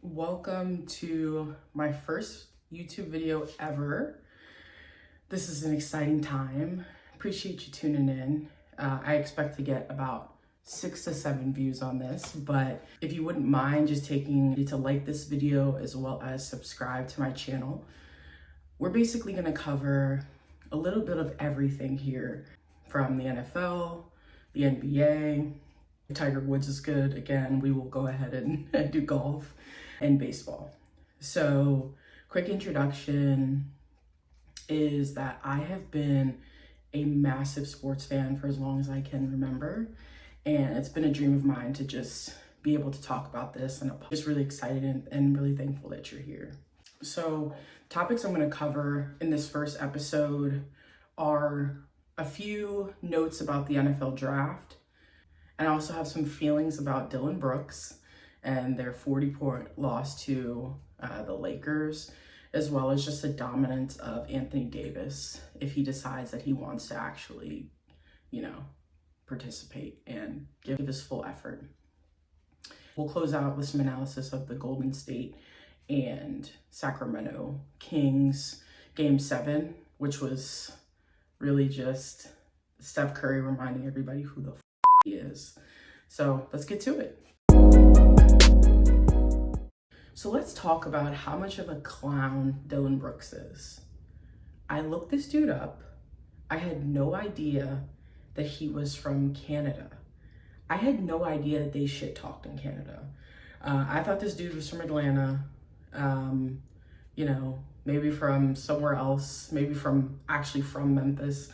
Welcome to my first YouTube video ever. This is an exciting time. Appreciate you tuning in. I expect to get about 6 to 7 views on this, but if you wouldn't mind just taking to like this video as well as subscribe to my channel. We're basically going to cover a little bit of everything here, from the NFL, the NBA. Tiger Woods is good. Again, we will go ahead and do golf and baseball. So, quick introduction is that I have been a massive sports fan for as long as I can remember. And it's been a dream of mine to just be able to talk about this. And I'm just really excited and really thankful that you're here. So, topics I'm going to cover in this first episode are a few notes about the NFL draft. And I also have some feelings about Dillion Brooks and their 40-point loss to the Lakers, as well as just the dominance of Anthony Davis if he decides that he wants to actually, participate and give his full effort. We'll close out with some analysis of the Golden State and Sacramento Kings Game 7, which was really just Steph Curry reminding everybody who the he is. So let's get to it. So let's talk about how much of a clown Dillion Brooks is. I looked this dude up. I had no idea that he was from Canada. I had no idea that they shit talked in Canada. I thought this dude was from Atlanta, maybe from somewhere else, maybe from Memphis.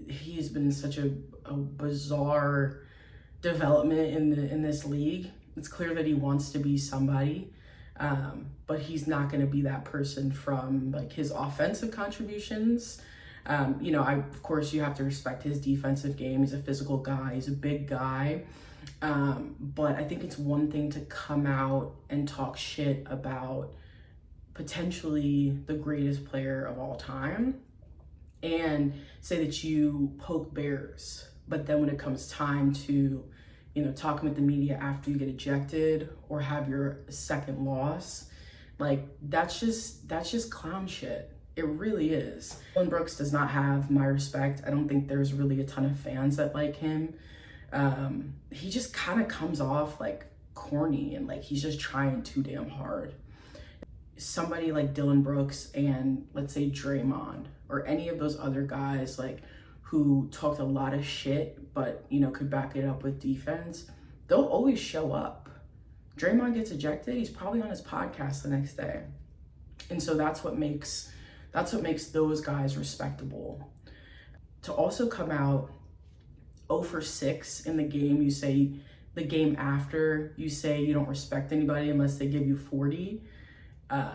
He's been such a bizarre development in this league. It's clear that he wants to be somebody, but he's not going to be that person from like his offensive contributions. Of course, you have to respect his defensive game. He's a physical guy. He's a big guy. But I think it's one thing to come out and talk shit about potentially the greatest player of all time and say that you poke bears. But then when it comes time to, talking with the media after you get ejected or have your second loss, like that's just clown shit. It really is. Dillion Brooks does not have my respect. I don't think there's really a ton of fans that like him. He just kind of comes off like corny and like he's just trying too damn hard. Somebody like Dillion Brooks and let's say Draymond or any of those other guys like who talked a lot of shit but could back it up with defense, they'll always show up. Draymond gets ejected, he's probably on his podcast the next day. And so that's what makes those guys respectable. To also come out 0 for 6 in the game, you say the game after, you say you don't respect anybody unless they give you 40,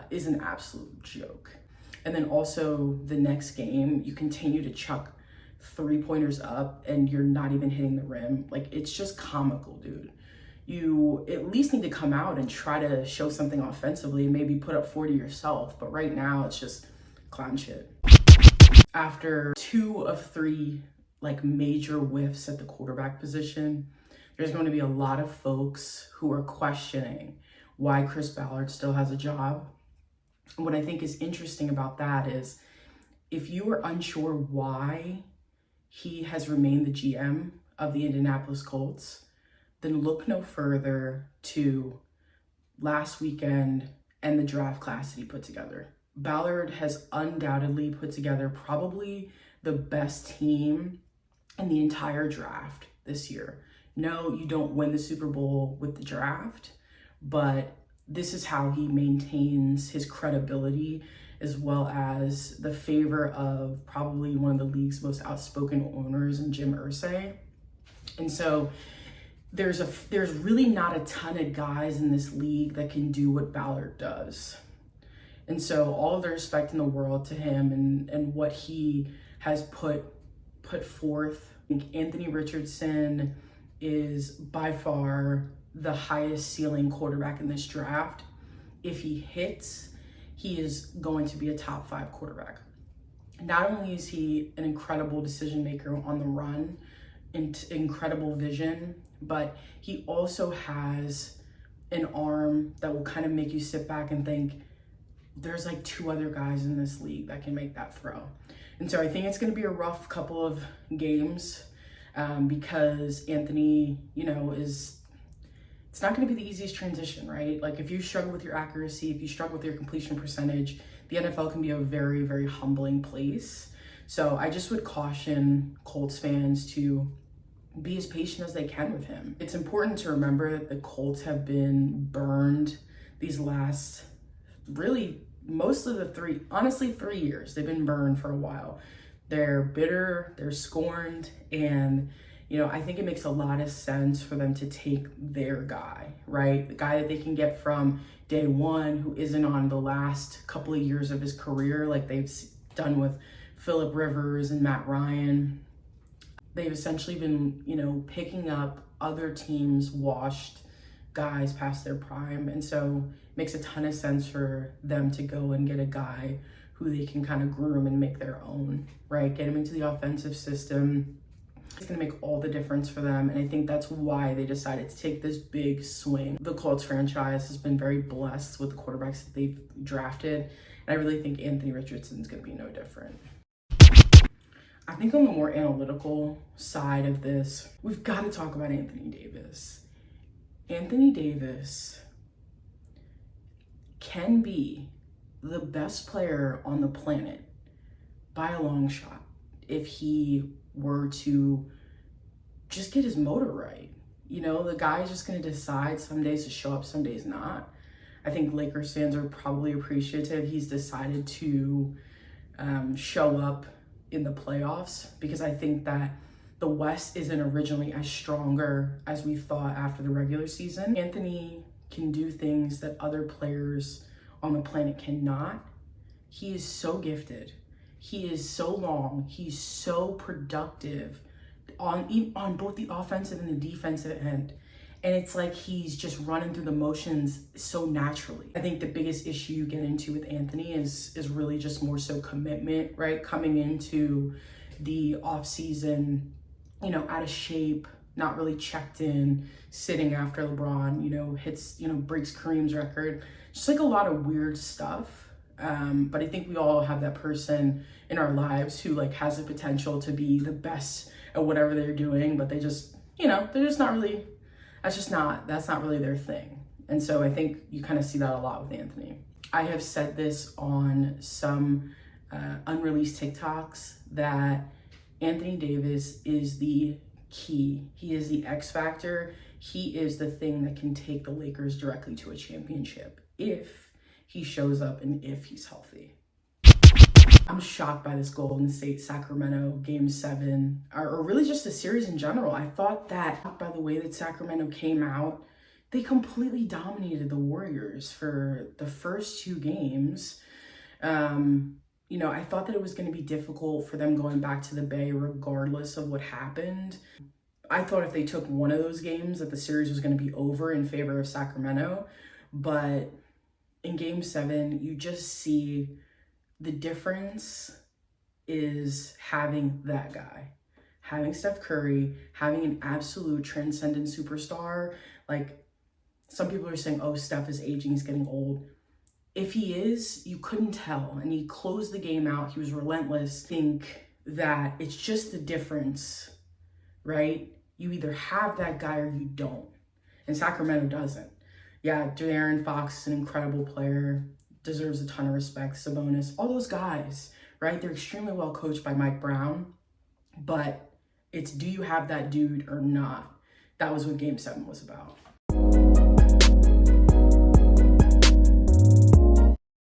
is an absolute joke. And then also the next game, you continue to chuck 3-pointers up and you're not even hitting the rim. Like, it's just comical, dude. You at least need to come out and try to show something offensively, maybe put up 40 yourself. But right now it's just clown shit. After 2 of 3 like major whiffs at the quarterback position, there's going to be a lot of folks who are questioning why Chris Ballard still has a job. And what I think is interesting about that is if you are unsure why he has remained the GM of the Indianapolis Colts, then look no further to last weekend and the draft class that he put together. Ballard has undoubtedly put together probably the best team in the entire draft this year. No, you don't win the Super Bowl with the draft, but this is how he maintains his credibility as well as the favor of probably one of the league's most outspoken owners in Jim Irsay. And so there's really not a ton of guys in this league that can do what Ballard does. And so all of the respect in the world to him and what he has put forth. I think Anthony Richardson is by far the highest ceiling quarterback in this draft. If he hits, he is going to be a top 5 quarterback. Not only is he an incredible decision maker on the run, incredible vision, but he also has an arm that will kind of make you sit back and think, there's like 2 other guys in this league that can make that throw. And so I think it's going to be a rough couple of games because Anthony, it's not going to be the easiest transition, right? Like if you struggle with your accuracy, if you struggle with your completion percentage, the NFL can be a very, very humbling place. So I just would caution Colts fans to be as patient as they can with him. It's important to remember that the Colts have been burned these last, really, most of the 3 years. They've been burned for a while. They're bitter, they're scorned, and I think it makes a lot of sense for them to take their guy, right? The guy that they can get from day one, who isn't on the last couple of years of his career like they've done with Phillip Rivers and Matt Ryan. They've essentially been, picking up other teams' washed guys past their prime. And so it makes a ton of sense for them to go and get a guy who they can kind of groom and make their own, right? Get him into the offensive system. It's going to make all the difference for them. And I think that's why they decided to take this big swing. The Colts franchise has been very blessed with the quarterbacks that they've drafted. And I really think Anthony Richardson is going to be no different. I think on the more analytical side of this, we've got to talk about Anthony Davis. Anthony Davis can be the best player on the planet by a long shot if he were to just get his motor right. The guy's just going to decide some days to show up, some days not. I think Lakers fans are probably appreciative he's decided to show up in the playoffs, because I think that the West isn't originally as stronger as we thought after the regular season. Anthony can do things that other players on the planet cannot. He is so gifted. He is so long. He's so productive on both the offensive and the defensive end. And it's like he's just running through the motions so naturally. I think the biggest issue you get into with Anthony is really just more so commitment, right? Coming into the offseason, out of shape, not really checked in, sitting after LeBron, hits, breaks Kareem's record. Just like a lot of weird stuff. But I think we all have that person in our lives who has the potential to be the best at whatever they're doing, but they just, they're just not really, that's not really their thing. And so I think you kind of see that a lot with Anthony. I have said this on some unreleased TikToks that Anthony Davis is the key. He is the X factor. He is the thing that can take the Lakers directly to a championship if he shows up and if he's healthy. I'm shocked by this Golden State Sacramento Game 7, or really just the series in general. I thought that by the way that Sacramento came out, they completely dominated the Warriors for the first 2 games. I thought that it was going to be difficult for them going back to the Bay regardless of what happened. I thought if they took one of those games that the series was going to be over in favor of Sacramento. But in Game 7, you just see the difference is having that guy, having Steph Curry, having an absolute transcendent superstar. Some people are saying, oh, Steph is aging, he's getting old. If he is, you couldn't tell. And he closed the game out. He was relentless. Think that it's just the difference, right? You either have that guy or you don't. And Sacramento doesn't. Yeah, De'Aaron Fox is an incredible player, deserves a ton of respect. Sabonis, all those guys, right? They're extremely well coached by Mike Brown. But it's, do you have that dude or not? That was what Game 7 was about.